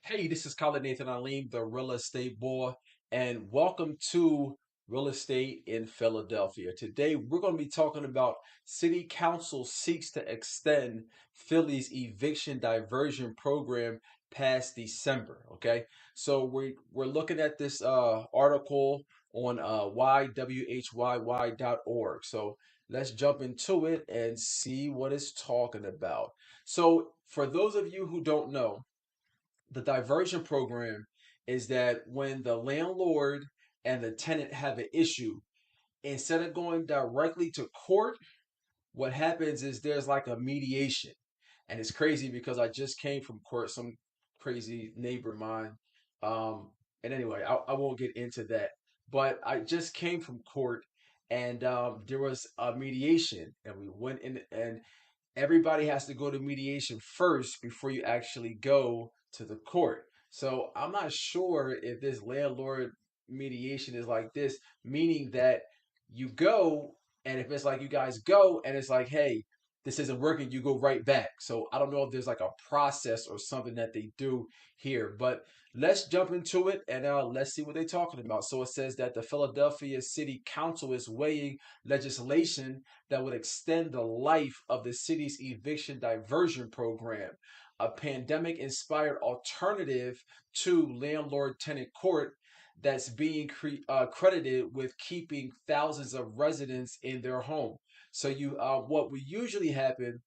Hey, this is Colin Nathan Alim, the real estate boy, and welcome to Real Estate in Philadelphia. Today, we're going to be talking about City Council seeks to extend Philly's eviction diversion program past December. Okay, so we're looking at this article on ywhyy.org. So let's jump into it and see what it's talking about. So, for those of you who don't know, the diversion program is that when the landlord and the tenant have an issue, instead of going directly to court, what happens is there's like a mediation. And it's crazy because I just came from court, some crazy neighbor of mine. Um, and anyway, I won't get into that. But I just came from court and there was a mediation, and we went in, and everybody has to go to mediation first before you actually go to the court. So I'm not sure if this landlord mediation is like this, meaning that you go, and if it's like you guys go and it's like, hey, this isn't working, you go right back. So I don't know if there's like a process or something that they do here, but let's jump into it and let's see what they're talking about. So it says that the Philadelphia City Council is weighing legislation that would extend the life of the city's eviction diversion program, a pandemic inspired alternative to landlord tenant court that's being credited with keeping thousands of residents in their home. So what we usually happen,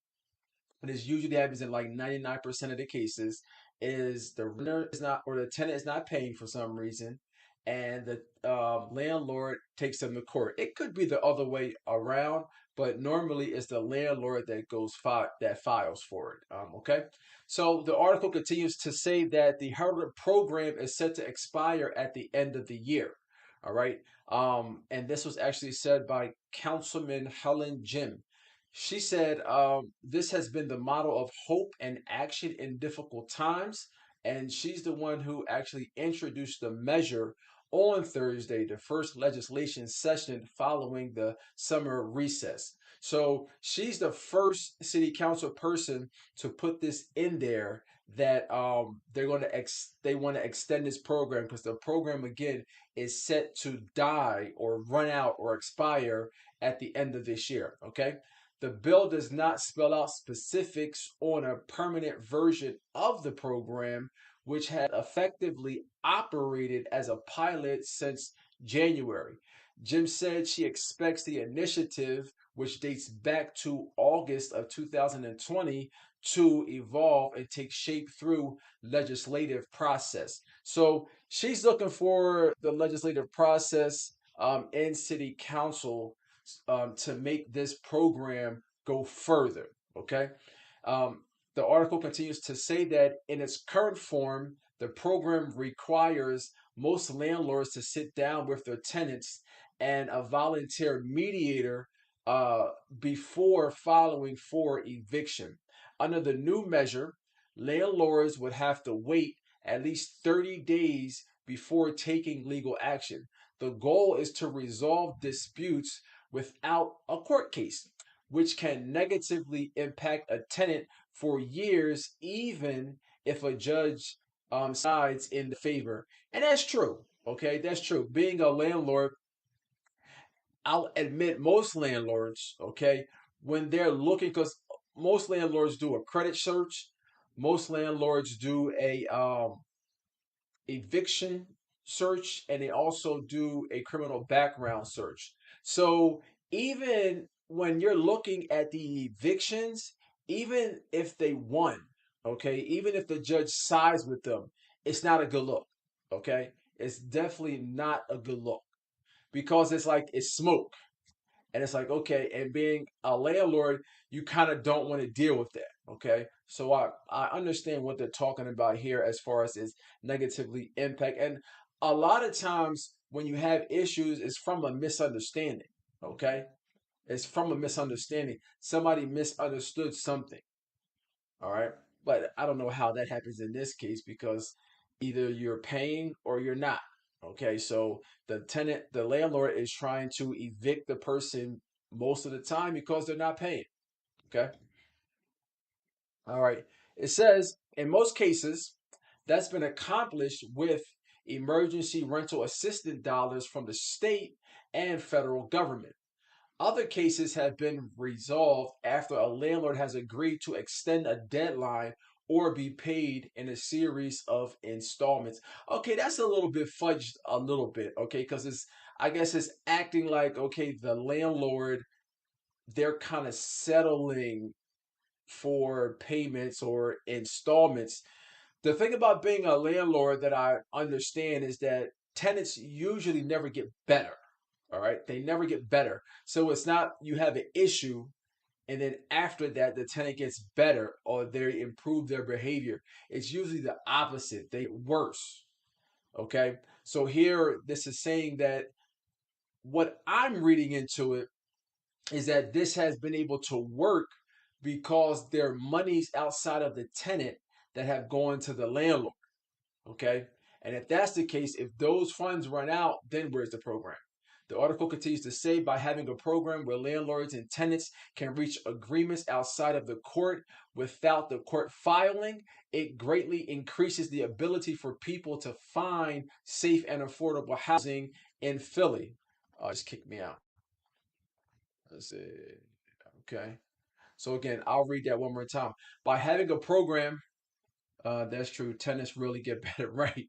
and this usually happens in like 99% of the cases, is the renter is not, or the tenant is not paying for some reason, and the landlord takes them to court. It could be the other way around, but normally it's the landlord that that files for it. Okay, so the article continues to say that the Harvard program is set to expire at the end of the year. All right, and this was actually said by Councilman Helen Jim. She said, this has been the model of hope and action in difficult times. And she's the one who actually introduced the measure on Thursday, the first legislation session following the summer recess. So she's the first city council person to put this in there, that they want to extend this program, because the program again is set to die or run out or expire at the end of this year. Okay, the bill does not spell out specifics on a permanent version of the program, which had effectively operated as a pilot since January. Jim said she expects the initiative, which dates back to August of 2020, to evolve and take shape through legislative process. So she's looking for the legislative process in city council to make this program go further. Okay. Um, the article continues to say that in its current form, the program requires most landlords to sit down with their tenants and a volunteer mediator uh, before filing for eviction. Under the new measure, landlords would have to wait at least 30 days before taking legal action. The goal is to resolve disputes without a court case, which can negatively impact a tenant for years, even if a judge sides in the favor. And that's true. Okay, that's true. Being a landlord, I'll admit most landlords, okay, when they're looking, because most landlords do a credit search, most landlords do a eviction search, and they also do a criminal background search. So even when you're looking at the evictions, even if they won, okay, even if the judge sides with them, it's not a good look. Okay, it's definitely not a good look, because it's like it's smoke. And it's like, okay, and being a landlord, you kind of don't want to deal with that. Okay. So I understand what they're talking about here as far as is negatively impact. And a lot of times when you have issues, it's from a misunderstanding. Okay. It's from a misunderstanding. Somebody misunderstood something. All right. But I don't know how that happens in this case, because either you're paying or you're not. Okay. So the landlord is trying to evict the person most of the time because they're not paying. Okay. All right. It says in most cases, That's been accomplished with emergency rental assistance dollars from the state and federal government. Other cases have been resolved after a landlord has agreed to extend a deadline or be paid in a series of installments. Okay, that's a little bit fudged a little bit, okay, because I guess it's acting like, okay, the landlord, they're kind of settling for payments or installments. The thing about being a landlord that I understand is that tenants usually never get better. All right. They never get better. So it's not you have an issue and then after that the tenant gets better or they improve their behavior. It's usually the opposite. They get worse. Okay. So here this is saying that what I'm reading into it is that this has been able to work because there are monies outside of the tenant that have gone to the landlord. Okay. And if that's the case, if those funds run out, then where's the program? The article continues to say by having a program where landlords and tenants can reach agreements outside of the court without the court filing, it greatly increases the ability for people to find safe and affordable housing in Philly. Just kick me out. Let's see. Okay. So again, I'll read that one more time. By having a program, that's true. Tenants really get better, right?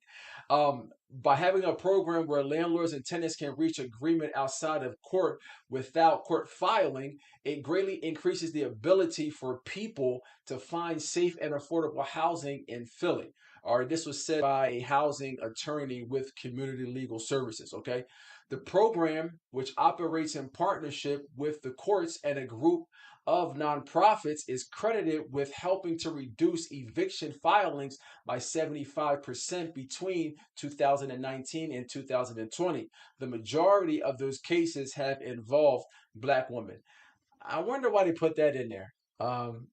By having a program where landlords and tenants can reach agreement outside of court without court filing, it greatly increases the ability for people to find safe and affordable housing in Philly. All right, this was said by a housing attorney with Community Legal Services. Okay, the program, which operates in partnership with the courts and a group of nonprofits, is credited with helping to reduce eviction filings by 75% between 2019 and 2020. The majority of those cases have involved Black women. I wonder why they put that in there.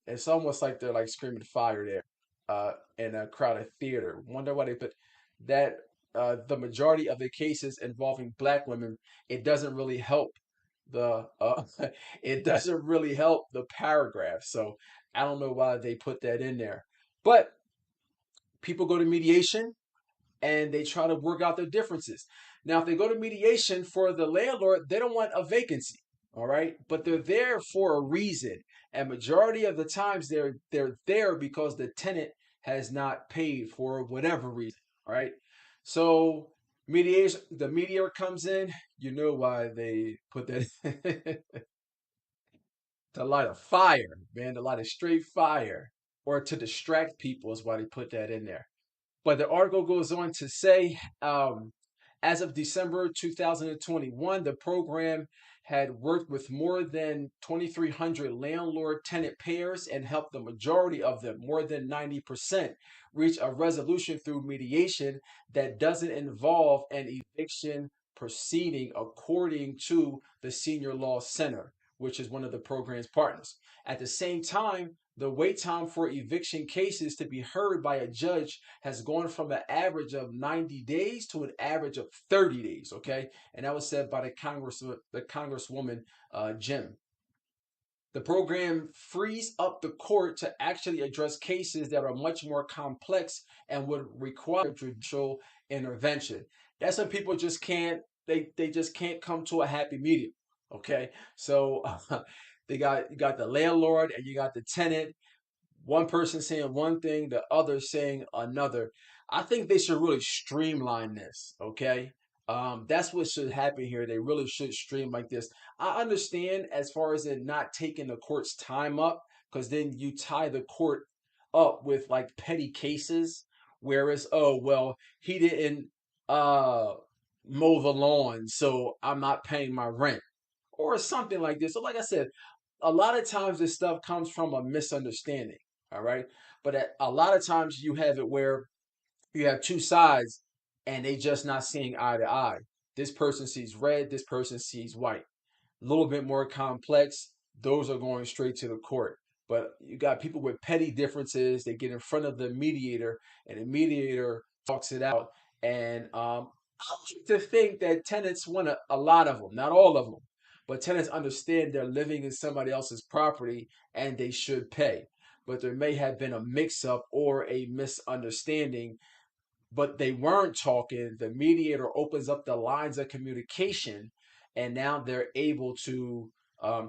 It's almost like they're like screaming fire there in a crowded theater. Wonder why they put that. The majority of the cases involving Black women, it doesn't really help the it doesn't really help the paragraph. So I don't know why they put that in there. But people go to mediation and they try to work out their differences. Now, if they go to mediation for the landlord, they don't want a vacancy, all right? But they're there for a reason, and majority of the times they're there because the tenant has not paid for whatever reason, all right? So mediation, the mediator comes in. You know why they put that to light a fire, man, to light a straight fire, or to distract people is why they put that in there. But the article goes on to say, as of December 2021, the program had worked with more than 2,300 landlord tenant pairs and helped the majority of them, more than 90%, reach a resolution through mediation that doesn't involve an eviction proceeding, according to the Senior Law Center, which is one of the program's partners. At the same time, the wait time for eviction cases to be heard by a judge has gone from an average of 90 days to an average of 30 days. Okay, and that was said by the Congresswoman Jim. The program frees up the court to actually address cases that are much more complex and would require judicial intervention. That's when people just can't they just can't come to a happy medium. Okay, so they got you got the landlord and you got the tenant, one person saying one thing, the other saying another. I think they should really streamline this, okay? That's what should happen here. They really should stream like this. I understand as far as it not taking the court's time up, because then you tie the court up with like petty cases, whereas, oh well, he didn't uh mow the lawn, so I'm not paying my rent. Or something like this. So like I said, a lot of times this stuff comes from a misunderstanding. All right. But a lot of times you have it where you have two sides and they just not seeing eye to eye. This person sees red, this person sees white. A little bit more complex, those are going straight to the court. But you got people with petty differences, they get in front of the mediator, and the mediator talks it out. And I like to think that tenants want a lot of them, not all of them, but tenants understand they're living in somebody else's property and they should pay. but there may have been a mix-up or a misunderstanding, but they weren't talking. The mediator opens up the lines of communication, and now they're able to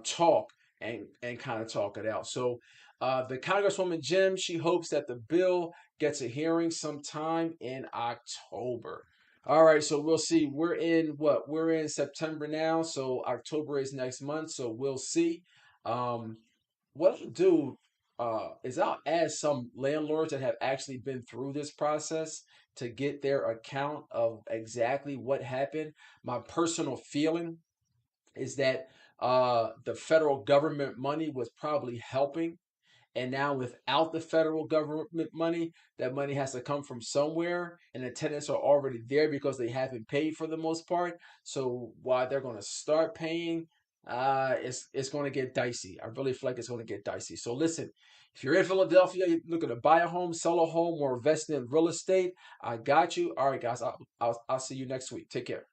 talk and kind of talk it out. So the Congresswoman Jim, she hopes that the bill gets a hearing sometime in October. All right, so we'll see. We're in what? We're in September now, so October is next month. So we'll see. Um, what I'll do is I'll add some landlords that have actually been through this process to get their account of exactly what happened. My personal feeling is that the federal government money was probably helping, and now, without the federal government money, that money has to come from somewhere, and the tenants are already there because they haven't paid for the most part. So while they're going to start paying, it's going to get dicey. I really feel like it's going to get dicey. So listen, if you're in Philadelphia, you're looking to buy a home, sell a home, or invest in real estate, I got you. All right, guys, I'll see you next week. Take care.